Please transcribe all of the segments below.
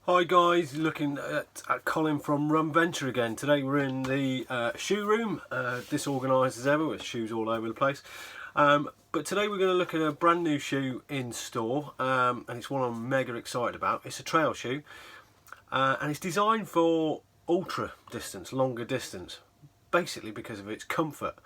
Hi guys, looking at Colin from Run Venture again. Today we're in the shoe room, disorganised as ever with shoes all over the place. But today we're going to look at a brand new shoe in store, and it's one I'm mega excited about. It's a trail shoe, and it's designed for ultra distance, longer distance, basically because of its comfort.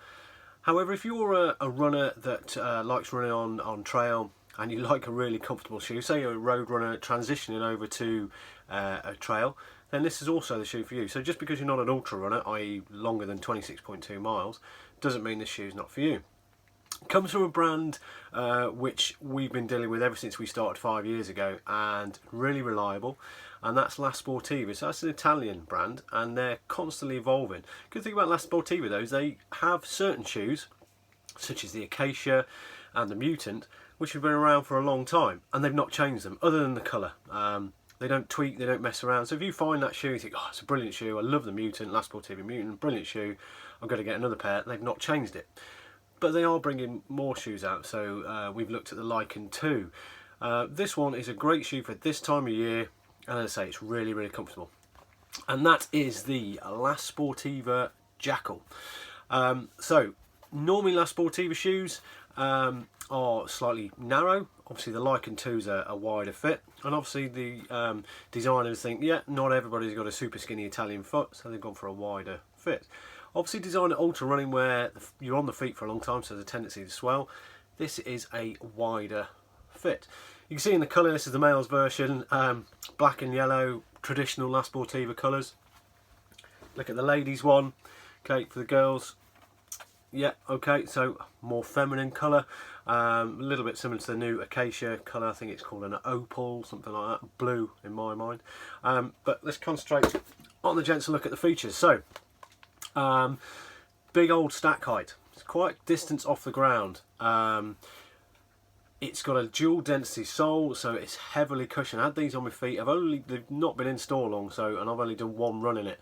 However, if you're a runner that likes running on trail, and you like a really comfortable shoe, say you're a road runner transitioning over to a trail, then this is also the shoe for you. So just because you're not an ultra runner, i.e. longer than 26.2 miles, doesn't mean this shoe's not for you. It comes from a brand which we've been dealing with ever since we started 5 years ago, and really reliable, and that's La Sportiva. So that's an Italian brand, and they're constantly evolving. Good thing about La Sportiva though is they have certain shoes, such as the Acacia and the Mutant, which have been around for a long time, and they've not changed them other than the colour. They don't tweak, they don't mess around. So if you find that shoe, you think, oh, it's a brilliant shoe, I love the Mutant, La Sportiva Mutant, brilliant shoe, I'm going to get another pair. They've not changed it, but they are bringing more shoes out. So we've looked at the Lycan 2. This one is a great shoe for this time of year, and as I say, it's really, really comfortable. And that is the La Sportiva Jackal. So normally La Sportiva shoes are slightly narrow. Obviously the Lycan 2's are a wider fit, and obviously the designers think, yeah, not everybody's got a super skinny Italian foot, so they've gone for a wider fit. Obviously designed at ultra running where you're on the feet for a long time, so there's a tendency to swell. This is a wider fit. You can see in the colour, this is the male's version, black and yellow, traditional La Sportiva colours. Look at the ladies one, okay, for the girls. Yeah, okay, so more feminine colour, a little bit similar to the new Acacia colour. I think it's called an opal, something like that, blue in my mind. But let's concentrate on the gents and look at the features. So, big old stack height. It's quite distance off the ground. It's got a dual density sole, so it's heavily cushioned. I had these on my feet. They've not been in store long, and I've only done one run in it.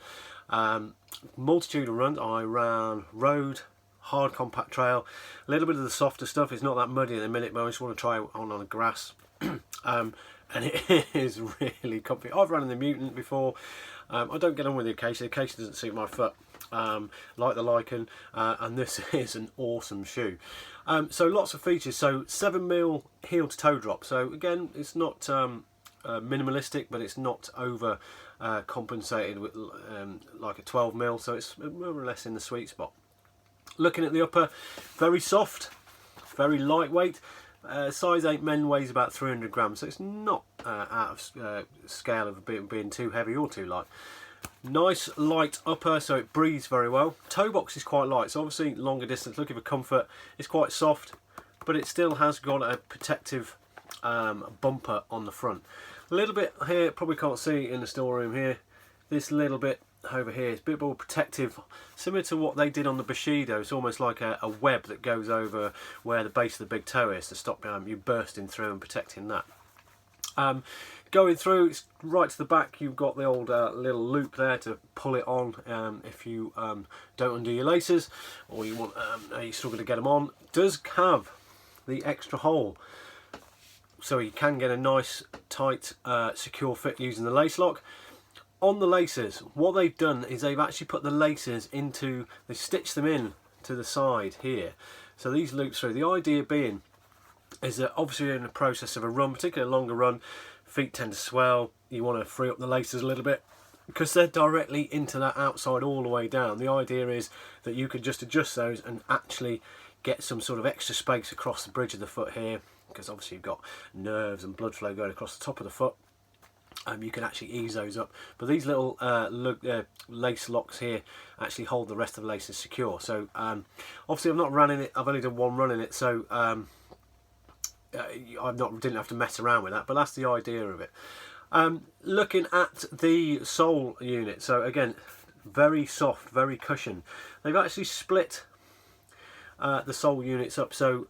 Multitude of runs. I ran road, hard compact trail, a little bit of the softer stuff. It's not that muddy in a minute, but I just want to try it on the grass. And it is really comfy. I've run in the Mutant before. I don't get on with the Acacia. The Acacia doesn't suit my foot, like the Lycan, and this is an awesome shoe. So lots of features. So 7mm heel to toe drop. So again, it's not minimalistic, but it's not over compensated with like a 12mm, so it's more or less in the sweet spot. Looking at the upper, very soft, very lightweight. Size 8 men weighs about 300 grams, so it's not out of scale of being too heavy or too light. Nice light upper, so it breathes very well. Toe box is quite light, so obviously longer distance, looking for comfort. It's quite soft, but it still has got a protective bumper on the front. A little bit here, probably can't see in the storeroom here, this little bit over here, it's a bit more protective, similar to what they did on the Bushido. It's almost like a web that goes over where the base of the big toe is to stop you bursting through and protecting that. Going through, it's right to the back, you've got the old little loop there to pull it on if you don't undo your laces, or you want you struggle to get them on. It does have the extra hole, so you can get a nice tight secure fit using the lace lock. On the laces, what they've done is they've actually put the laces into, they stitched them in to the side here, so these loop through. The idea being is that obviously in the process of a run, particularly a longer run, feet tend to swell, you want to free up the laces a little bit because they're directly into that outside all the way down. The idea is that you could just adjust those and actually get some sort of extra space across the bridge of the foot here, because obviously you've got nerves and blood flow going across the top of the foot. You can actually ease those up, but these little lace locks here actually hold the rest of the laces secure. So obviously I've not run in it, I've only done one run in it, so didn't have to mess around with that, but that's the idea of it. Looking at the sole unit, so again, very soft, very cushioned. They've actually split the sole units up, so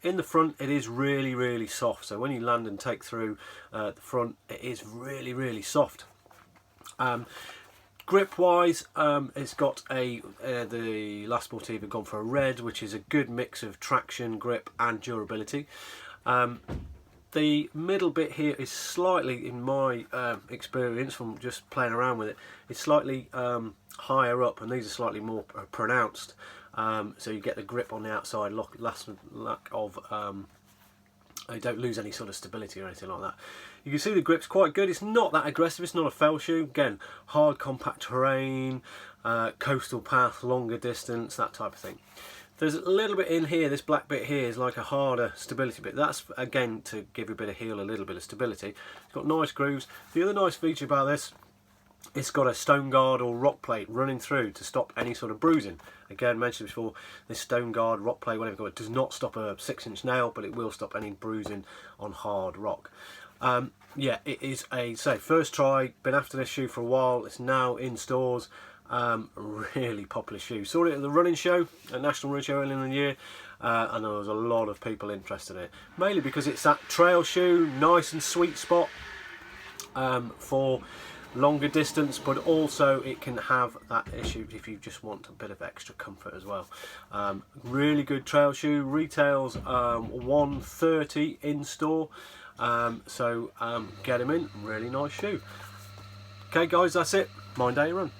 in the front it is really, really soft, so when you land and take through the front, it is really, really soft. Grip wise, it's got the La Sportiva gone for a red, which is a good mix of traction, grip and durability. The middle bit here is slightly, in my experience from just playing around with it, it's slightly higher up, and these are slightly more pronounced. So you get the grip on the outside, lack of you don't lose any sort of stability or anything like that. You can see the grip's quite good. It's not that aggressive. It's not a fell shoe. Again, hard compact terrain, coastal path, longer distance, that type of thing. There's a little bit in here, this black bit here is like a harder stability bit. That's again to give you a bit of heel, a little bit of stability. It's got nice grooves. The other nice feature about this, it's got a stone guard or rock plate running through to stop any sort of bruising. Again, mentioned before, this stone guard, rock plate, whatever you call it, does not stop a 6-inch nail, but it will stop any bruising on hard rock. Yeah, it is a, first try, been after this shoe for a while, it's now in stores. Really popular shoe. Saw it at the running show, at National Running Show earlier in the year, and there was a lot of people interested in it. Mainly because it's that trail shoe, nice and sweet spot for longer distance, but also it can have that issue if you just want a bit of extra comfort as well. Really good trail shoe. Retails $130 in store, so get them in. Really nice shoe. Okay guys, that's it. Mind how you run.